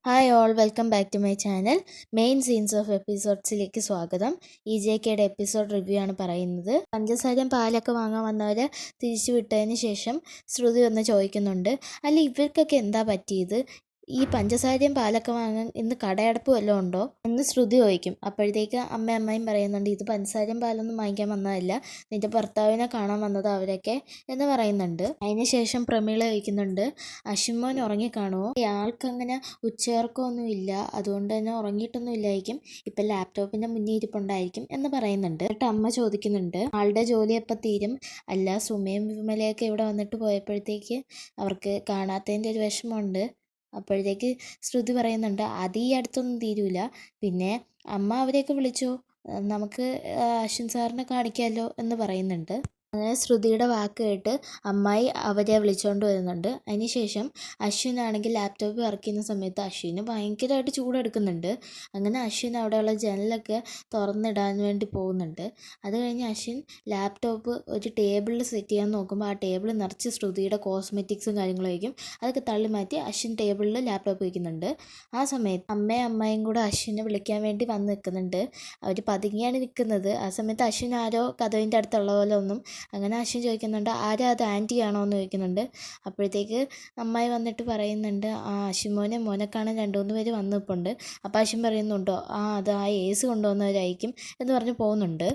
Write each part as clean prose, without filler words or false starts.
Hi all welcome back to my channel. Main scenes of എപ്പിസോഡ്സിലേക്ക് സ്വാഗതം. EJKയുടെ episode review ആണ് പറയുന്നത്. പഞ്ചസാരയും പാലൊക്കെ വാങ്ങാൻ വന്നവരെ തിരിച്ചു വിട്ടതിന് ശേഷം ശ്രുതി വന്ന് ചോദിക്കുന്നുണ്ട്, അല്ല ഇവർക്കൊക്കെ എന്താ പറ്റിയത്, ഈ പഞ്ചസാരയും പാലൊക്കെ വാങ്ങാൻ ഇന്ന് കടയടപ്പ് വല്ലതും ഉണ്ടോ എന്ന് ശ്രുതി ചോദിക്കും. അപ്പോഴത്തേക്ക് അമ്മയും പറയുന്നുണ്ട്, ഇത് പഞ്ചസാരയും പാലൊന്നും വാങ്ങിക്കാൻ വന്നതല്ല, നിന്റെ ഭർത്താവിനെ കാണാൻ വന്നത് അവരൊക്കെ എന്ന് പറയുന്നുണ്ട്. അതിനുശേഷം പ്രമീള ചോദിക്കുന്നുണ്ട്, അശ്വിമോൻ ഉറങ്ങിക്കാണുമോ, ആൾക്കങ്ങനെ ഉച്ചയുറക്കമൊന്നും ഇല്ല, അതുകൊണ്ട് തന്നെ ഉറങ്ങിയിട്ടൊന്നും ഇല്ലായിരിക്കും, ഇപ്പം ലാപ്ടോപ്പിൻ്റെ മുന്നിൽ ഇരിപ്പുണ്ടായിരിക്കും എന്ന് പറയുന്നുണ്ട്. എന്നിട്ട് അമ്മ ചോദിക്കുന്നുണ്ട്, ആളുടെ ജോലി എപ്പോൾ തീരും, അല്ല സുമയും വിമലയൊക്കെ ഇവിടെ വന്നിട്ട് പോയപ്പോഴത്തേക്ക് അവർക്ക് കാണാത്തതിൻ്റെ ഒരു വിഷമമുണ്ട്. അപ്പോഴത്തേക്ക് ശ്രുതി പറയുന്നുണ്ട്, അത് ഈ അടുത്തൊന്നും തീരൂല, പിന്നെ അമ്മ അവരെയൊക്കെ വിളിച്ചോ, നമുക്ക് അശ്വിൻ സാറിനെ കാണിക്കാമല്ലോ എന്ന് പറയുന്നുണ്ട്. അങ്ങനെ ശ്രുതിയുടെ വാക്ക് കേട്ട് അമ്മായി അവരെ വിളിച്ചുകൊണ്ട് വരുന്നുണ്ട്. അതിനുശേഷം അശ്വിനാണെങ്കിൽ ലാപ്ടോപ്പ് വർക്ക് ചെയ്യുന്ന സമയത്ത് അശ്വിന് ഭയങ്കരമായിട്ട് ചൂടെടുക്കുന്നുണ്ട്. അങ്ങനെ അശ്വിൻ അവിടെയുള്ള ജനലൊക്കെ തുറന്നിടാൻ വേണ്ടി പോകുന്നുണ്ട്. അത് കഴിഞ്ഞ് അശ്വിൻ ലാപ്ടോപ്പ് ഒരു ടേബിളിൽ സെറ്റ് ചെയ്യാൻ നോക്കുമ്പോൾ ആ ടേബിൾ നിറച്ച് ശ്രുതിയുടെ കോസ്മെറ്റിക്സും കാര്യങ്ങളായിരിക്കും. അതൊക്കെ തള്ളി മാറ്റി അശ്വിൻ ടേബിളിൽ ലാപ്ടോപ്പ് വയ്ക്കുന്നുണ്ട്. ആ സമയത്ത് അമ്മയും കൂടെ അശ്വിനെ വിളിക്കാൻ വേണ്ടി വന്ന് നിൽക്കുന്നുണ്ട്. അവർ പതുങ്ങിയാണ് നിൽക്കുന്നത്. ആ സമയത്ത് അശ്വിൻ ആരോ കഥവിൻ്റെ അടുത്തുള്ള പോലെ ഒന്നും. അങ്ങനെ അശ്വിൻ ചോദിക്കുന്നുണ്ട്, ആരാ അത്, ആൻറ്റി ആണോ എന്ന് ചോദിക്കുന്നുണ്ട്. അപ്പോഴത്തേക്ക് അമ്മായി വന്നിട്ട് പറയുന്നുണ്ട്, ആ മോനെ കാണാൻ 2-3 പേര് വന്ന് നിൽപ്പുണ്ട്. അപ്പോൾ അശ്വിൻ പറയുന്നുണ്ടോ, അത് ആ AC കൊണ്ടുവന്നവരായിരിക്കും എന്ന് പറഞ്ഞ് പോകുന്നുണ്ട്.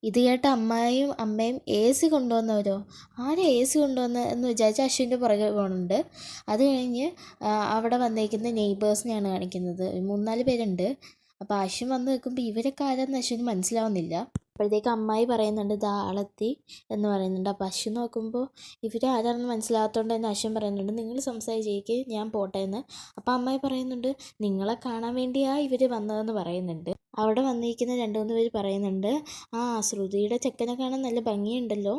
ഇത് കേട്ട അമ്മയും AC കൊണ്ടുവന്നവരോ, ആരാ AC കൊണ്ടുവന്നത് എന്ന് വിചാരിച്ച് അശ്വിൻ്റെ പുറകെ പോകുന്നുണ്ട്. അത് കഴിഞ്ഞ് അവിടെ വന്നേക്കുന്ന നെയ്ബേഴ്സിനെയാണ് കാണിക്കുന്നത്. 3-4 പേരുണ്ട്. അപ്പോൾ അശ്വിൻ വന്ന് നിൽക്കുമ്പോൾ ഇവരൊക്കെ ആരാന്ന് അശ്വിന് മനസ്സിലാവുന്നില്ല. അപ്പോഴത്തേക്ക് അമ്മായി പറയുന്നുണ്ട്, ഇതാ ആളെത്തി എന്ന് പറയുന്നുണ്ട്. അപ്പോൾ അശ്വിൻ നോക്കുമ്പോൾ ഇവർ ആരാണെന്ന് മനസ്സിലാകാത്തതുകൊണ്ട് തന്നെ അശ്വിൻ പറയുന്നുണ്ട്, നിങ്ങൾ സംസാരിച്ചേക്ക്, ഞാൻ പോട്ടെ എന്ന്. അപ്പോൾ അമ്മായി പറയുന്നുണ്ട്, നിങ്ങളെ കാണാൻ വേണ്ടിയാ ഇവർ വന്നതെന്ന് പറയുന്നുണ്ട്. അവിടെ വന്നിരിക്കുന്ന 2-3 പേര് പറയുന്നുണ്ട്, ശ്രുതിയുടെ ചെക്കനെ കാണാൻ നല്ല ഭംഗിയുണ്ടല്ലോ,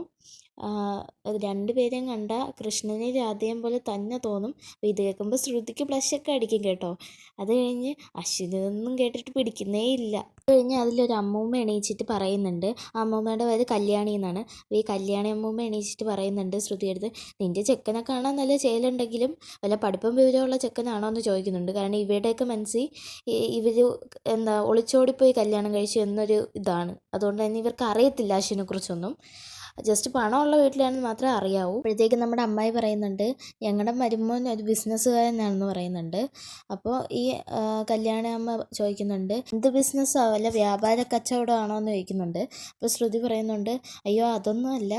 2 പേരെയും കണ്ട കൃഷ്ണനെ രാധയും പോലെ തന്നെ തോന്നും. അപ്പോൾ ഇത് കേൾക്കുമ്പോൾ ശ്രുതിക്ക് ബ്ലഷൊക്കെ അടിക്കും കേട്ടോ. അത് കഴിഞ്ഞ് അശ്വിനൊന്നും കേട്ടിട്ട് പിടിക്കുന്നേ ഇല്ല. അത് കഴിഞ്ഞ് അതിലൊരു അമ്മൂമ്മ എണീച്ചിട്ട് പറയുന്നുണ്ട്, അമ്മൂമ്മയുടെ പേര് കല്യാണി എന്നാണ്. അപ്പോൾ ഈ കല്യാണി അമ്മൂമ്മ എണീച്ചിട്ട് പറയുന്നുണ്ട് ശ്രുതിയെടുത്ത്, നിൻ്റെ ചെക്കനെ കാണാൻ നല്ല ചേലുണ്ടെങ്കിലും വല്ല പഠിപ്പും വിവരമുള്ള ചെക്കനാണോ എന്ന് ചോദിക്കുന്നുണ്ട്. കാരണം ഇവരുടെയൊക്കെ മനസ്സിൽ ഇവർ ഒളിച്ചോടിപ്പോയി കല്യാണം കഴിച്ചു എന്നൊരു ഇതാണ്. അതുകൊണ്ട് തന്നെ ഇവർക്ക് അറിയത്തില്ല അശ്വിനെക്കുറിച്ചൊന്നും. ജസ്റ്റ് പണമുള്ള വീട്ടിലാണെന്ന് മാത്രമേ അറിയാവൂ. അപ്പോഴത്തേക്കും നമ്മുടെ അമ്മായി പറയുന്നുണ്ട്, ഞങ്ങളുടെ മരുമോൻ ഒരു ബിസിനസ്സുകാരനാണെന്ന് പറയുന്നുണ്ട്. അപ്പോൾ ഈ കല്യാണ അമ്മ ചോദിക്കുന്നുണ്ട്, എന്ത് ബിസിനസ്സാണ്, വല്ല വ്യാപാര കച്ചവടമാണോ എന്ന് ചോദിക്കുന്നുണ്ട്. അപ്പോൾ ശ്രുതി പറയുന്നുണ്ട്, അയ്യോ അതൊന്നും അല്ല,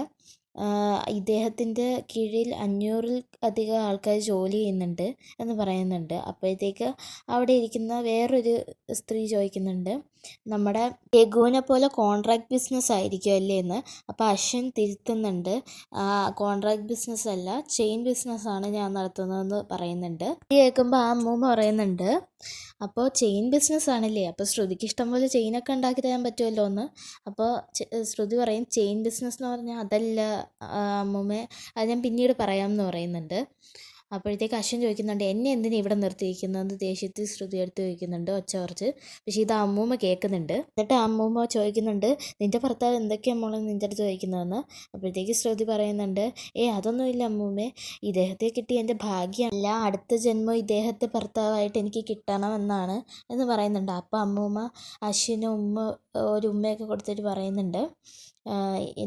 ഇദ്ദേഹത്തിൻ്റെ കീഴിൽ 500-ൽ അധികം ആൾക്കാർ ജോലി ചെയ്യുന്നുണ്ട് എന്ന് പറയുന്നുണ്ട്. അപ്പോഴത്തേക്ക് അവിടെ ഇരിക്കുന്ന വേറൊരു സ്ത്രീ ചോദിക്കുന്നുണ്ട്, നമ്മുടെ രഘുവിനെ പോലെ കോൺട്രാക്ട് ബിസിനസ് ആയിരിക്കും അല്ലേ എന്ന്. അപ്പോൾ അശ്വിൻ തിരുത്തുന്നുണ്ട്, കോൺട്രാക്ട് ബിസിനസ് അല്ല, ചെയിൻ ബിസിനസ്സാണ് ഞാൻ നടത്തുന്നതെന്ന് പറയുന്നുണ്ട്. ഇത് കേൾക്കുമ്പോൾ ആ അമ്മൂമ്മ പറയുന്നുണ്ട്, അപ്പോൾ ചെയിൻ ബിസിനസ് ആണല്ലേ, അപ്പോൾ ശ്രുതിക്ക് ഇഷ്ടംപോലെ ചെയിനൊക്കെ ഉണ്ടാക്കി തരാൻ പറ്റുമല്ലോ എന്ന്. അപ്പോൾ ശ്രുതി പറയും, ചെയിൻ ബിസിനസ് എന്ന് പറഞ്ഞാൽ അതല്ല അമ്മൂമ്മേ, അത് ഞാൻ പിന്നീട് പറയാമെന്ന് പറയുന്നുണ്ട്. അപ്പോഴത്തേക്ക് അശ്വിൻ ചോദിക്കുന്നുണ്ട്, എന്നെ എന്തിനാ ഇവിടെ നിർത്തിയിരിക്കുന്നതെന്ന് ദേഷ്യത്തിൽ ശ്രുതി എടുത്ത് ചോദിക്കുന്നുണ്ട് ഒച്ച കുറച്ച്. പക്ഷേ ഇത് അമ്മൂമ്മ കേൾക്കുന്നുണ്ട്. എന്നിട്ട് അമ്മൂമ്മ ചോദിക്കുന്നുണ്ട്, നിൻ്റെ ഭർത്താവ് എന്തൊക്കെയാണ് മോളെ നിൻ്റെ അടുത്ത് ചോദിക്കുന്നതെന്ന്. അപ്പോഴത്തേക്ക് ശ്രുതി പറയുന്നുണ്ട്, അതൊന്നുമില്ല അമ്മൂമ്മേ, ഇദ്ദേഹത്തെ കിട്ടി എൻ്റെ ഭാഗ്യമല്ല, അടുത്ത ജന്മം ഇദ്ദേഹത്തെ ഭർത്താവായിട്ട് എനിക്ക് കിട്ടണമെന്നാണ് എന്ന് പറയുന്നുണ്ട്. അപ്പോൾ അമ്മൂമ്മ അശ്വിന് ഒരു ഉമ്മയൊക്കെ കൊടുത്തിട്ട് പറയുന്നുണ്ട്,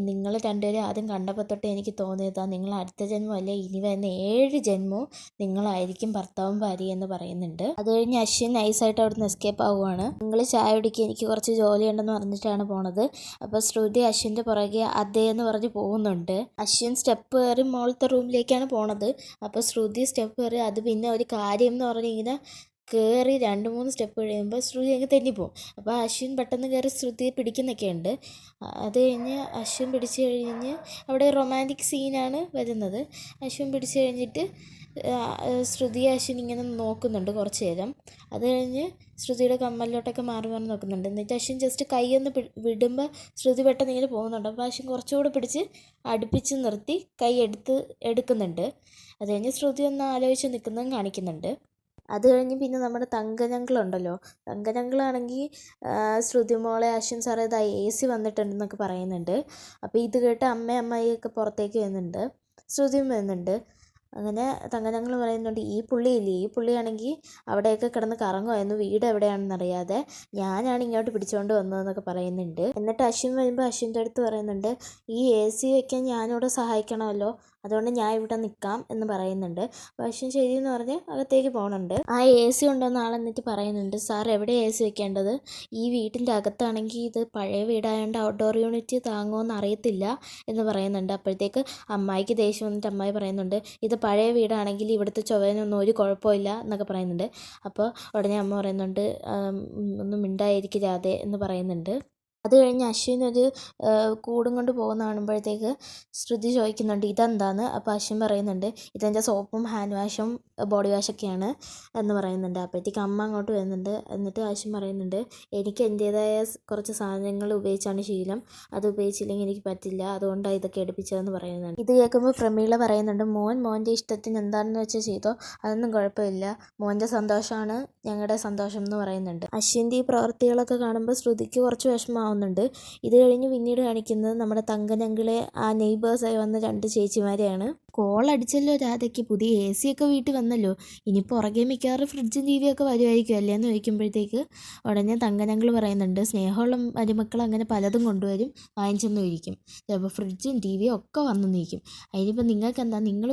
നിങ്ങൾ 2 പേരും ആദ്യം കണ്ടപ്പോൾ തൊട്ട് എനിക്ക് തോന്നിയതാണ്, നിങ്ങൾ അടുത്ത ജന്മമല്ലേ, ഇനി വരുന്ന 7 ജന്മവും നിങ്ങളായിരിക്കും ഭർത്താവും ഭാര്യയും എന്ന് പറയുന്നുണ്ട്. അത് കഴിഞ്ഞ് അശ്വിൻ നൈസായിട്ട് അവിടുന്ന് എസ്കേപ്പ് ആവുകയാണ്. നിങ്ങൾ ചായ കുടിക്കുക, എനിക്ക് കുറച്ച് ജോലിയുണ്ടെന്ന് പറഞ്ഞിട്ടാണ് പോണത്. അപ്പോൾ ശ്രുതി അശ്വിൻ്റെ പുറകെ അതേ എന്ന് പറഞ്ഞ് പോകുന്നുണ്ട്. അശ്വിൻ സ്റ്റെപ്പ് കയറി മുകളിലത്തെ റൂമിലേക്കാണ് പോണത്. അപ്പോൾ ശ്രുതി സ്റ്റെപ്പ് കയറി, അത് പിന്നെ ഒരു കാര്യം എന്ന് പറഞ്ഞ് ഇങ്ങനെ കയറി 2-3 സ്റ്റെപ്പ് കഴിയുമ്പോൾ ശ്രുതി അങ്ങ് തെന്നിപ്പോവും. അപ്പോൾ അശ്വിൻ പെട്ടെന്ന് കയറി ശ്രുതിയെ പിടിക്കുന്നൊക്കെ ഉണ്ട്. അത് കഴിഞ്ഞ് അശ്വിൻ പിടിച്ച് കഴിഞ്ഞ് അവിടെ റൊമാൻറ്റിക് സീനാണ് വരുന്നത്. അശ്വിൻ പിടിച്ച് കഴിഞ്ഞിട്ട് ശ്രുതിയെ അശ്വിൻ ഇങ്ങനെ നോക്കുന്നുണ്ട് കുറച്ച് നേരം. അത് കഴിഞ്ഞ് ശ്രുതിയുടെ കമ്മലിലോട്ടൊക്കെ മാറി മാറി നോക്കുന്നുണ്ട്. എന്നിട്ട് അശ്വിൻ ജസ്റ്റ് കൈയൊന്ന് വിടുമ്പോൾ ശ്രുതി പെട്ടെന്ന് ഇങ്ങനെ പോകുന്നുണ്ട്. അപ്പോൾ അശ്വിൻ കുറച്ചുകൂടെ പിടിച്ച് അടുപ്പിച്ച് നിർത്തി കൈ എടുക്കുന്നുണ്ട്. അത് കഴിഞ്ഞ് ശ്രുതി ഒന്ന് ആലോചിച്ച് നിൽക്കുന്നതും കാണിക്കുന്നുണ്ട്. അത് കഴിഞ്ഞ് പിന്നെ നമ്മുടെ തങ്കനങ്കിളുണ്ടല്ലോ, തങ്കനങ്കിളാണെങ്കിൽ ശ്രുതി മോളെ അശ്വിൻ സാറേ ഇതാ AC വന്നിട്ടുണ്ടെന്നൊക്കെ പറയുന്നുണ്ട്. അപ്പോൾ ഇത് കേട്ട് അമ്മയൊക്കെ പുറത്തേക്ക് വരുന്നുണ്ട്, ശ്രുതിയും വരുന്നുണ്ട്. അങ്ങനെ തങ്കനങ്ങൾ പറയുന്നുണ്ട്, ഈ പുള്ളിയില്ലേ, ഈ പുള്ളിയാണെങ്കിൽ അവിടെയൊക്കെ കിടന്ന് കറങ്ങുമായിരുന്നു, വീട് എവിടെയാണെന്ന് അറിയാതെ, ഞാനാണ് ഇങ്ങോട്ട് പിടിച്ചുകൊണ്ട് വന്നതെന്നൊക്കെ പറയുന്നുണ്ട്. എന്നിട്ട് അശ്വിൻ വരുമ്പോൾ അശ്വിൻ്റെ അടുത്ത് പറയുന്നുണ്ട്, ഈ AC വെക്കാൻ ഞാനിവിടെ സഹായിക്കണമല്ലോ, അതുകൊണ്ട് ഞാൻ ഇവിടെ നിൽക്കാം എന്ന് പറയുന്നുണ്ട്. അപ്പോൾ അശ്വിൻ ശരിയെന്ന് പറഞ്ഞ് അകത്തേക്ക് പോകുന്നുണ്ട്. ആ AC കൊണ്ടുവന്ന ആൾ എന്നിട്ട് പറയുന്നുണ്ട്, സാർ എവിടെ AC വെക്കേണ്ടത്, ഈ വീട്ടിൻ്റെ അകത്താണെങ്കിൽ ഇത് പഴയ വീടായതുകൊണ്ട് ഔട്ട്ഡോർ യൂണിറ്റ് താങ്ങുമെന്ന് അറിയത്തില്ല എന്ന് പറയുന്നുണ്ട്. അപ്പോഴത്തേക്ക് അമ്മായിക്ക് ദേഷ്യം വന്നിട്ട് അമ്മായി പറയുന്നുണ്ട്, ഇത് പഴയ വീടാണെങ്കിൽ ഇവിടുത്തെ ചൊവ്വനൊന്നും ഒരു കുഴപ്പമില്ല എന്നൊക്കെ പറയുന്നുണ്ട്. അപ്പോൾ ഉടനെ അമ്മ പറയുന്നുണ്ട്, ഒന്നും മിണ്ടായിരിക്കില്ലാതെ എന്ന് പറയുന്നുണ്ട്. അത് കഴിഞ്ഞ് അശ്വിൻ ഒരു കൂടും കൊണ്ട് പോകുന്ന കാണുമ്പോഴത്തേക്ക് ശ്രുതി ചോദിക്കുന്നുണ്ട്, ഇതെന്താന്ന്. അപ്പോൾ അശ്വിൻ പറയുന്നുണ്ട്, ഇതെൻ്റെ സോപ്പും ഹാൻഡ് വാഷും ബോഡി വാഷൊക്കെയാണ് എന്ന് പറയുന്നുണ്ട്. അപ്പോഴത്തേക്ക് അമ്മ അങ്ങോട്ട് വരുന്നുണ്ട്. എന്നിട്ട് അശ്വിൻ പറയുന്നുണ്ട്, എനിക്ക് എൻ്റേതായ കുറച്ച് സാധനങ്ങൾ ഉപയോഗിച്ചാണ് ശീലം, അത് ഉപയോഗിച്ചില്ലെങ്കിൽ എനിക്ക് പറ്റില്ല, അതുകൊണ്ടാണ് ഇതൊക്കെ എടുപ്പിച്ചതെന്ന് പറയുന്നുണ്ട്. ഇത് കേൾക്കുമ്പോൾ പ്രമീള പറയുന്നുണ്ട്, മോൻ്റെ ഇഷ്ടത്തിന് എന്താണെന്ന് വെച്ചാൽ ചെയ്തോ, അതൊന്നും കുഴപ്പമില്ല, മോൻ്റെ സന്തോഷമാണ് ഞങ്ങളുടെ സന്തോഷം എന്ന് പറയുന്നുണ്ട്. അശ്വിൻ്റെ ഈ പ്രവൃത്തികളൊക്കെ കാണുമ്പോൾ ശ്രുതിക്ക് കുറച്ച് വിഷമമാവുന്നുണ്ട്. ഇത് കഴിഞ്ഞ് പിന്നീട് കാണിക്കുന്നത് നമ്മുടെ തങ്കനങ്കിളെ ആ നെയ്ബേഴ്സായി വന്ന 2 ചേച്ചിമാരെയാണ്. കോളടിച്ചല്ലോ രാധയ്ക്ക്, പുതിയ AC ഒക്കെ വീട്ടിൽ വന്നല്ലോ, ഇനി പുറകെ മിക്കവാറും ഫ്രിഡ്ജും TV ഒക്കെ വരുമായിരിക്കും അല്ലേ എന്ന് ചോദിക്കുമ്പോഴത്തേക്ക് ഉടനെ തങ്കനങ്കിൾ പറയുന്നുണ്ട്, സ്നേഹമുള്ള മരുമക്കൾ അങ്ങനെ പലതും കൊണ്ടുവരും, വാങ്ങിച്ചെന്നും ഇരിക്കും, ചിലപ്പോൾ ഫ്രിഡ്ജും TV ഒക്കെ വന്നു നിൽക്കും, അതിനിപ്പോൾ നിങ്ങൾക്ക് എന്താ, നിങ്ങൾ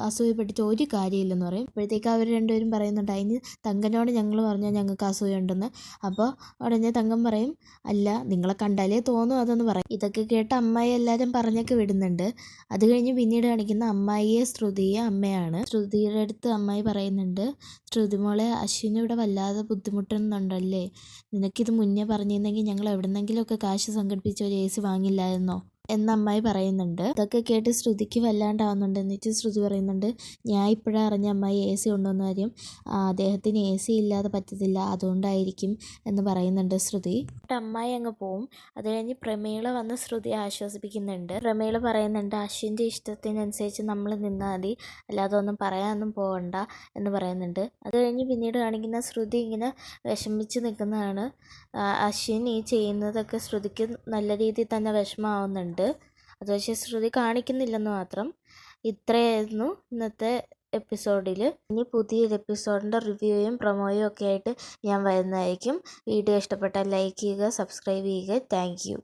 അസൂയപ്പെട്ടിട്ട് ഒരു കാര്യമില്ലെന്ന് പറയും. അപ്പോഴത്തേക്ക് അവർ രണ്ടുപേരും പറയുന്നുണ്ട്, അതിന് തങ്കനോട് ഞങ്ങൾ പറഞ്ഞാൽ ഞങ്ങൾക്ക് അസൂയുണ്ടെന്ന്. അപ്പോൾ ഉടനെ തങ്കം പറയും, അല്ല നിങ്ങളെ കണ്ടാലേ തോന്നും അതെന്ന് പറയും. ഇതൊക്കെ കേട്ട് അമ്മായി എല്ലാവരും പറഞ്ഞൊക്കെ വിടുന്നുണ്ട്. അത് കഴിഞ്ഞ് പിന്നീട് കാണിക്കുന്ന അമ്മായിയെ ശ്രുതിയെ അമ്മയാണ്. ശ്രുതിയുടെ അടുത്ത് അമ്മായി പറയുന്നുണ്ട്, ശ്രുതി മോളെ, അശ്വിന് ഇവിടെ വല്ലാതെ ബുദ്ധിമുട്ടുന്നുണ്ടല്ലേ, നിനക്കിത് മുന്നേ പറഞ്ഞിരുന്നെങ്കിൽ ഞങ്ങൾ എവിടെന്നെങ്കിലുമൊക്കെ കാശ് സംഘടിപ്പിച്ച് ഒരു AC വാങ്ങില്ലായിരുന്നോ എന്ന് അമ്മായി പറയുന്നുണ്ട്. ഇതൊക്കെ കേട്ട് ശ്രുതിക്ക് വല്ലാണ്ടാവുന്നുണ്ട്. എന്നിട്ട് ശ്രുതി പറയുന്നുണ്ട്, ഞാൻ ഇപ്പോഴാണ് അറിഞ്ഞ അമ്മായി AC കൊണ്ടുവന്ന കാര്യം, അദ്ദേഹത്തിന് AC ഇല്ലാതെ പറ്റത്തില്ല, അതുകൊണ്ടായിരിക്കും എന്ന് പറയുന്നുണ്ട് ശ്രുതി. എന്നിട്ട് അമ്മായി അങ്ങ് പോവും. അത് കഴിഞ്ഞ് പ്രമീള വന്ന് ശ്രുതിയെ ആശ്വസിപ്പിക്കുന്നുണ്ട്. പ്രമീള പറയുന്നുണ്ട്, അശ്വിൻ്റെ ഇഷ്ടത്തിനനുസരിച്ച് നമ്മൾ നിന്നാൽ മതി, അല്ലാതെ ഒന്നും പറയാനൊന്നും പോകണ്ട എന്ന് പറയുന്നുണ്ട്. അത് കഴിഞ്ഞ് പിന്നീട് കാണിക്കുന്ന ശ്രുതി ഇങ്ങനെ വിഷമിച്ച് നിൽക്കുന്നതാണ്. അശ്വിൻ ഈ ചെയ്യുന്നതൊക്കെ ശ്രുതിക്ക് നല്ല രീതിയിൽ തന്നെ വിഷമമാവുന്നുണ്ട്. അത് പക്ഷേ ശ്രുതി കാണിക്കുന്നില്ലെന്ന് മാത്രം. ഇത്രയായിരുന്നു ഇന്നത്തെ എപ്പിസോഡിൽ. ഇനി പുതിയൊരു എപ്പിസോഡിൻ്റെ റിവ്യൂയും പ്രൊമോയും ഒക്കെ ആയിട്ട് ഞാൻ വരുന്നതായിരിക്കും. വീഡിയോ ഇഷ്ടപ്പെട്ടാൽ ലൈക്ക് ചെയ്യുക, സബ്സ്ക്രൈബ് ചെയ്യുക. Thank you.